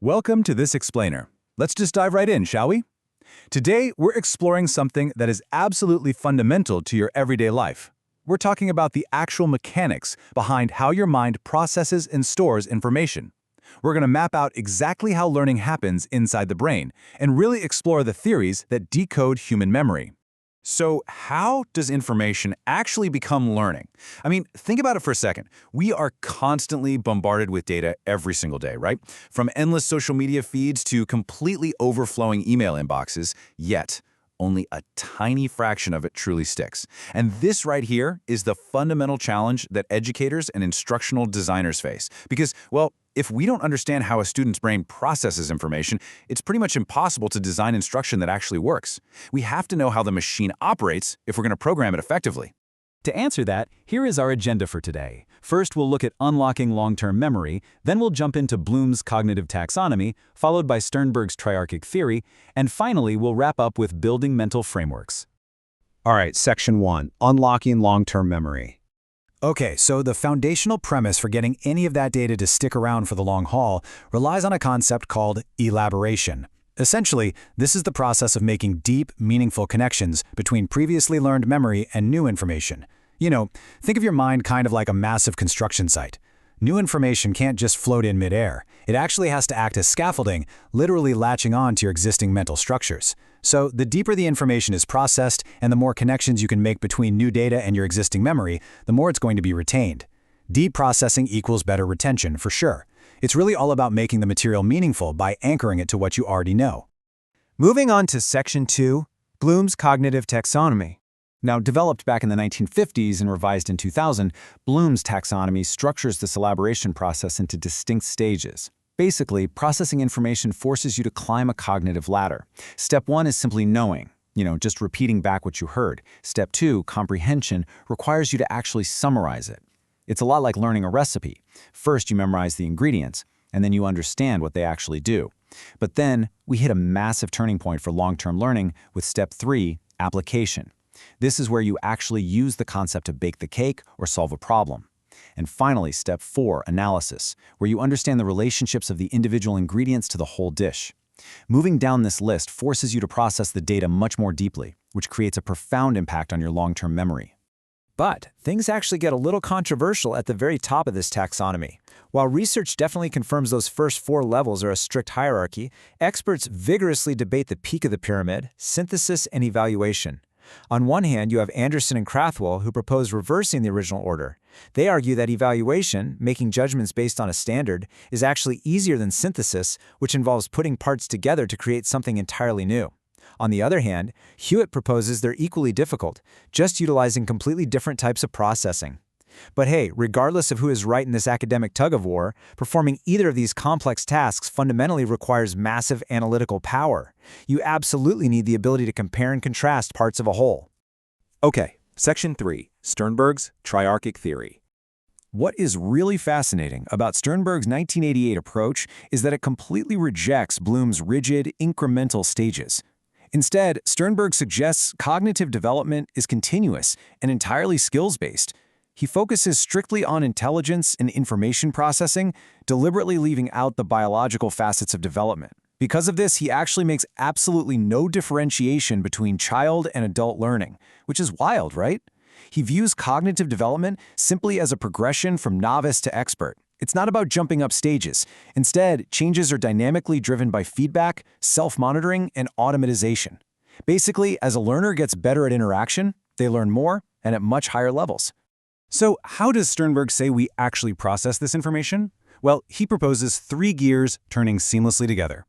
Welcome to this explainer. Let's just dive right in, shall we? Today, we're exploring something that is absolutely fundamental to your everyday life. We're talking about the actual mechanics behind how your mind processes and stores information. We're going to map out exactly how learning happens inside the brain and really explore the theories that decode human memory. So, how does information actually become learning? I mean, think about it for a second. We are constantly bombarded with data every single day, right? From endless social media feeds to completely overflowing email inboxes, yet only a tiny fraction of it truly sticks. And this right here is the fundamental challenge that educators and instructional designers face. Because, well, if we don't understand how a student's brain processes information, it's pretty much impossible to design instruction that actually works. We have to know how the machine operates if we're going to program it effectively. To answer that, here is our agenda for today. First, we'll look at unlocking long-term memory, then we'll jump into Bloom's cognitive taxonomy, followed by Sternberg's triarchic theory, and finally, we'll wrap up with building mental frameworks. All right, Section 1, Unlocking Long-Term Memory. Okay, so the foundational premise for getting any of that data to stick around for the long haul relies on a concept called elaboration. Essentially, this is the process of making deep, meaningful connections between previously learned memory and new information. You know, think of your mind kind of like a massive construction site. New information can't just float in midair. It actually has to act as scaffolding, literally latching on to your existing mental structures. So the deeper the information is processed and the more connections you can make between new data and your existing memory, the more it's going to be retained. Deep processing equals better retention, for sure. It's really all about making the material meaningful by anchoring it to what you already know. Moving on to Section 2, Bloom's cognitive taxonomy. Now, developed back in the 1950s and revised in 2000, Bloom's taxonomy structures this elaboration process into distinct stages. Basically, processing information forces you to climb a cognitive ladder. Step 1 is simply knowing, just repeating back what you heard. Step 2, comprehension, requires you to actually summarize it. It's a lot like learning a recipe. First, you memorize the ingredients, and then you understand what they actually do. But then, we hit a massive turning point for long-term learning with Step 3, application. This is where you actually use the concept to bake the cake or solve a problem. And finally, Step 4, analysis, where you understand the relationships of the individual ingredients to the whole dish. Moving down this list forces you to process the data much more deeply, which creates a profound impact on your long-term memory. But things actually get a little controversial at the very top of this taxonomy. While research definitely confirms those first 4 levels are a strict hierarchy, experts vigorously debate the peak of the pyramid, synthesis and evaluation. On one hand, you have Anderson and Krathwohl, who propose reversing the original order. They argue that evaluation, making judgments based on a standard, is actually easier than synthesis, which involves putting parts together to create something entirely new. On the other hand, Hewitt proposes they're equally difficult, just utilizing completely different types of processing. But hey, regardless of who is right in this academic tug-of-war, performing either of these complex tasks fundamentally requires massive analytical power. You absolutely need the ability to compare and contrast parts of a whole. Okay, Section 3, Sternberg's triarchic theory. What is really fascinating about Sternberg's 1988 approach is that it completely rejects Bloom's rigid, incremental stages. Instead, Sternberg suggests cognitive development is continuous and entirely skills-based. He focuses strictly on intelligence and information processing, deliberately leaving out the biological facets of development. Because of this, he actually makes absolutely no differentiation between child and adult learning, which is wild, right? He views cognitive development simply as a progression from novice to expert. It's not about jumping up stages. Instead, changes are dynamically driven by feedback, self-monitoring, and automatization. Basically, as a learner gets better at interaction, they learn more and at much higher levels. So, how does Sternberg say we actually process this information? Well, he proposes 3 gears turning seamlessly together.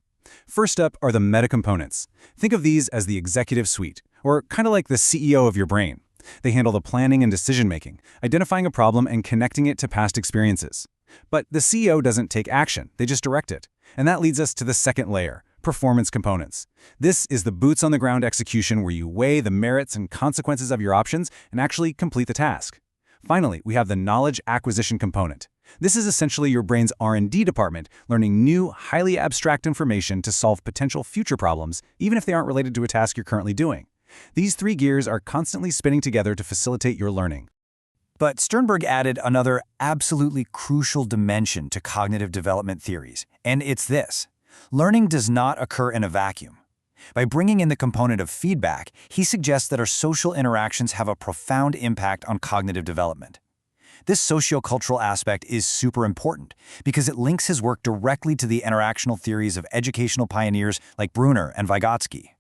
First up are the metacomponents. Think of these as the executive suite, or kind of like the CEO of your brain. They handle the planning and decision-making, identifying a problem and connecting it to past experiences. But the CEO doesn't take action, they just direct it. And that leads us to the second layer, performance components. This is the boots-on-the-ground execution where you weigh the merits and consequences of your options and actually complete the task. Finally, we have the knowledge acquisition component. This is essentially your brain's R&D department, learning new, highly abstract information to solve potential future problems, even if they aren't related to a task you're currently doing. These 3 gears are constantly spinning together to facilitate your learning. But Sternberg added another absolutely crucial dimension to cognitive development theories, and it's this. Learning does not occur in a vacuum. By bringing in the component of feedback, he suggests that our social interactions have a profound impact on cognitive development. This sociocultural aspect is super important because it links his work directly to the interactional theories of educational pioneers like Brunner and Vygotsky.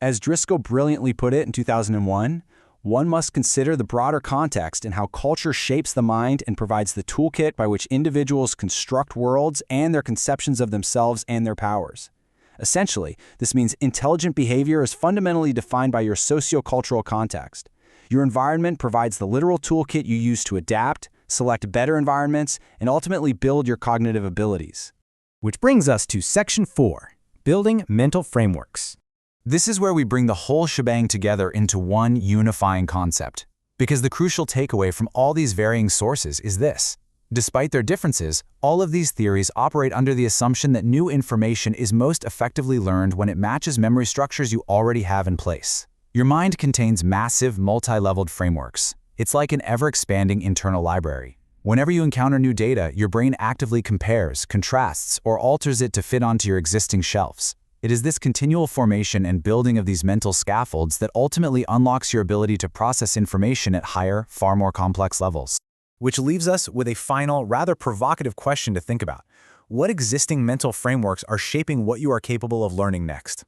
As Driscoll brilliantly put it in 2001, one must consider the broader context and how culture shapes the mind and provides the toolkit by which individuals construct worlds and their conceptions of themselves and their powers. Essentially, this means intelligent behavior is fundamentally defined by your sociocultural context. Your environment provides the literal toolkit you use to adapt, select better environments, and ultimately build your cognitive abilities. Which brings us to Section 4, Building Mental Frameworks. This is where we bring the whole shebang together into one unifying concept. Because the crucial takeaway from all these varying sources is this: despite their differences, all of these theories operate under the assumption that new information is most effectively learned when it matches memory structures you already have in place. Your mind contains massive, multi-leveled frameworks. It's like an ever-expanding internal library. Whenever you encounter new data, your brain actively compares, contrasts, or alters it to fit onto your existing shelves. It is this continual formation and building of these mental scaffolds that ultimately unlocks your ability to process information at higher, far more complex levels. Which leaves us with a final, rather provocative question to think about. What existing mental frameworks are shaping what you are capable of learning next?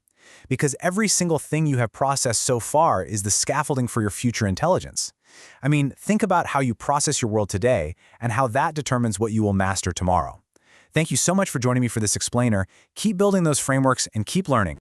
Because every single thing you have processed so far is the scaffolding for your future intelligence. I mean, think about how you process your world today and how that determines what you will master tomorrow. Thank you so much for joining me for this explainer. Keep building those frameworks and keep learning.